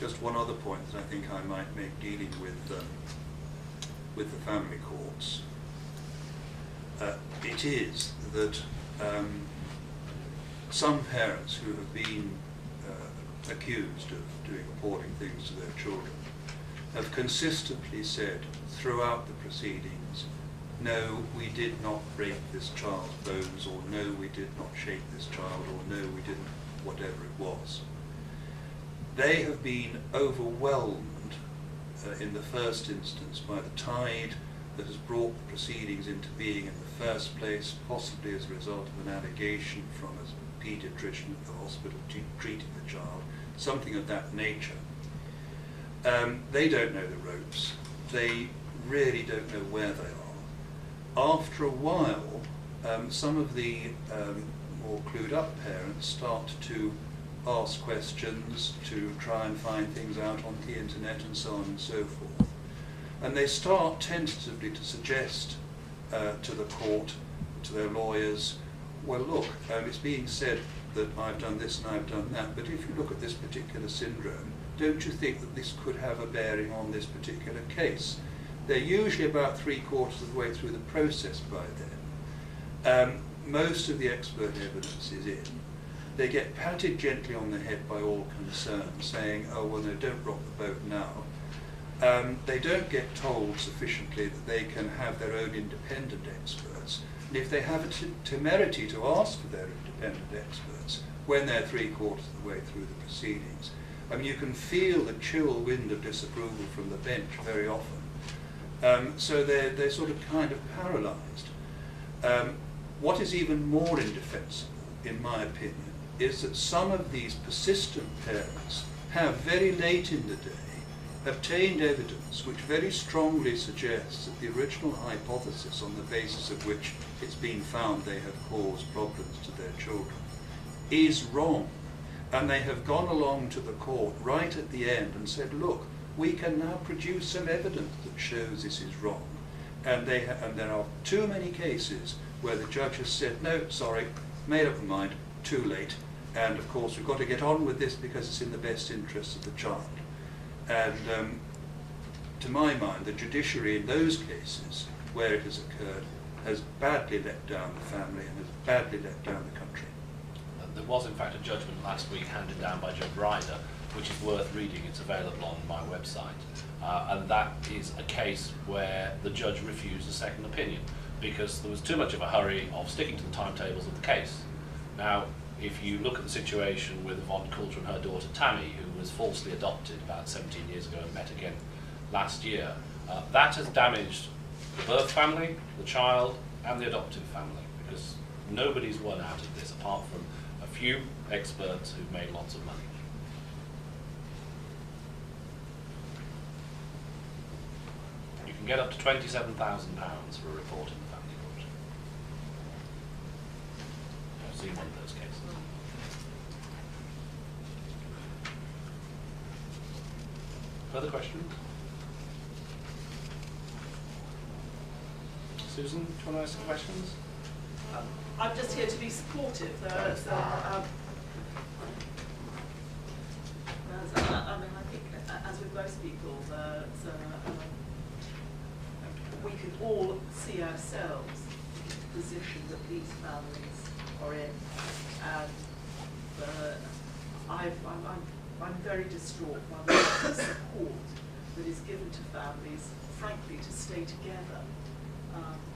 just one other point that I think I might make dealing with the family courts. It is that some parents who have been accused of doing appalling things to their children have consistently said throughout the proceedings, no, we did not break this child's bones, or no, we did not shake this child, or no, we didn't, whatever it was. They have been overwhelmed in the first instance by the tide that has brought the proceedings into being in the first place, possibly as a result of an allegation from a paediatrician at the hospital treating the child, something of that nature. They don't know the ropes. They really don't know where they are. After a while, some of the more clued up parents start to ask questions, to try and find things out on the internet and so on and so forth. And they start tentatively to suggest to the court, to their lawyers, well look, it's being said that I've done this and I've done that, but if you look at this particular syndrome, don't you think that this could have a bearing on this particular case? They're usually about 3/4 of the way through the process by then. Most of the expert evidence is in. They get patted gently on the head by all concerned, saying, oh, well, no, don't rock the boat now. They don't get told sufficiently that they can have their own independent experts. And if they have a temerity to ask for their independent experts when they're 3/4 of the way through the proceedings, I mean, you can feel the chill wind of disapproval from the bench very often. So they're sort of kind of paralysed. What is even more indefensible, in my opinion, is that some of these persistent parents have very late in the day obtained evidence which very strongly suggests that the original hypothesis on the basis of which it's been found they have caused problems to their children is wrong. And they have gone along to the court right at the end and said, look, we can now produce some evidence that shows this is wrong. And there are too many cases where the judge has said, no, sorry, made up my mind, too late. And of course we've got to get on with this because it's in the best interests of the child. And to my mind, the judiciary in those cases where it has occurred has badly let down the family and has badly let down the country. There was in fact a judgment last week handed down by Judge Ryder, which is worth reading. It's available on my website. And that is a case where the judge refused a second opinion because there was too much of a hurry of sticking to the timetables of the case. Now, if you look at the situation with Yvonne Coulter and her daughter Tammy, who was falsely adopted about 17 years ago and met again last year, that has damaged the birth family, the child, and the adoptive family, because nobody's won out of this apart from a few experts who've made lots of money. You can get up to £27,000 for a report in the family court. I've seen one of those cases. Further questions? Susan, do you want to ask some questions? I'm just here to be supportive. I mean, I think, as with most people, we can all see ourselves in the position that these families are in, and I'm very distraught by the support that is given to families, frankly, to stay together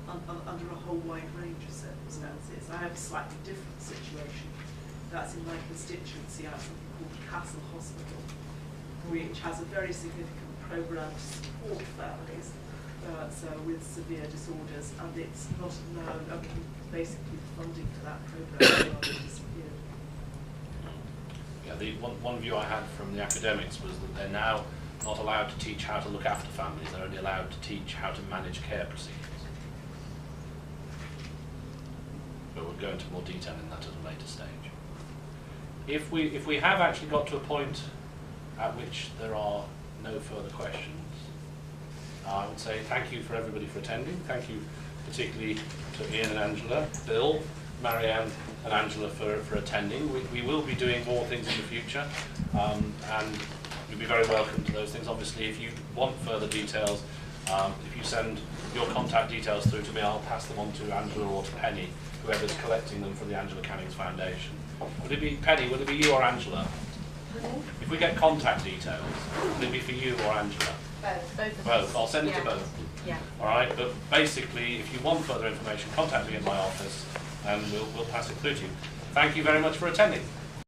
under a whole wide range of circumstances. I have a slightly different situation. That's in my constituency. I have something called Castle Hospital, which has a very significant programme to support families with severe disorders, and it's not known. I mean, basically, the funding for that programme has disappeared. Yeah, the one view I had from the academics was that they're now not allowed to teach how to look after families. They're only allowed to teach how to manage care proceedings. But we'll go into more detail in that at a later stage. If we have actually got to a point at which there are no further questions, I would say thank you for everybody for attending. Thank you particularly to Ian and Angela, Bill, Marianne and Angela for attending. We will be doing more things in the future, and you'd be very welcome to those things. Obviously, if you want further details, if you send your contact details through to me, I'll pass them on to Angela or to Penny, whoever's collecting them for the Angela Cannings Foundation. Would it be Penny? Would it be you or Angela? If we get contact details, would it be for you or Angela? Both. Both. I'll send it to Yeah. both. Yeah. All right. But basically, if you want further information, contact me in my office, and we'll pass it through to you. Thank you very much for attending.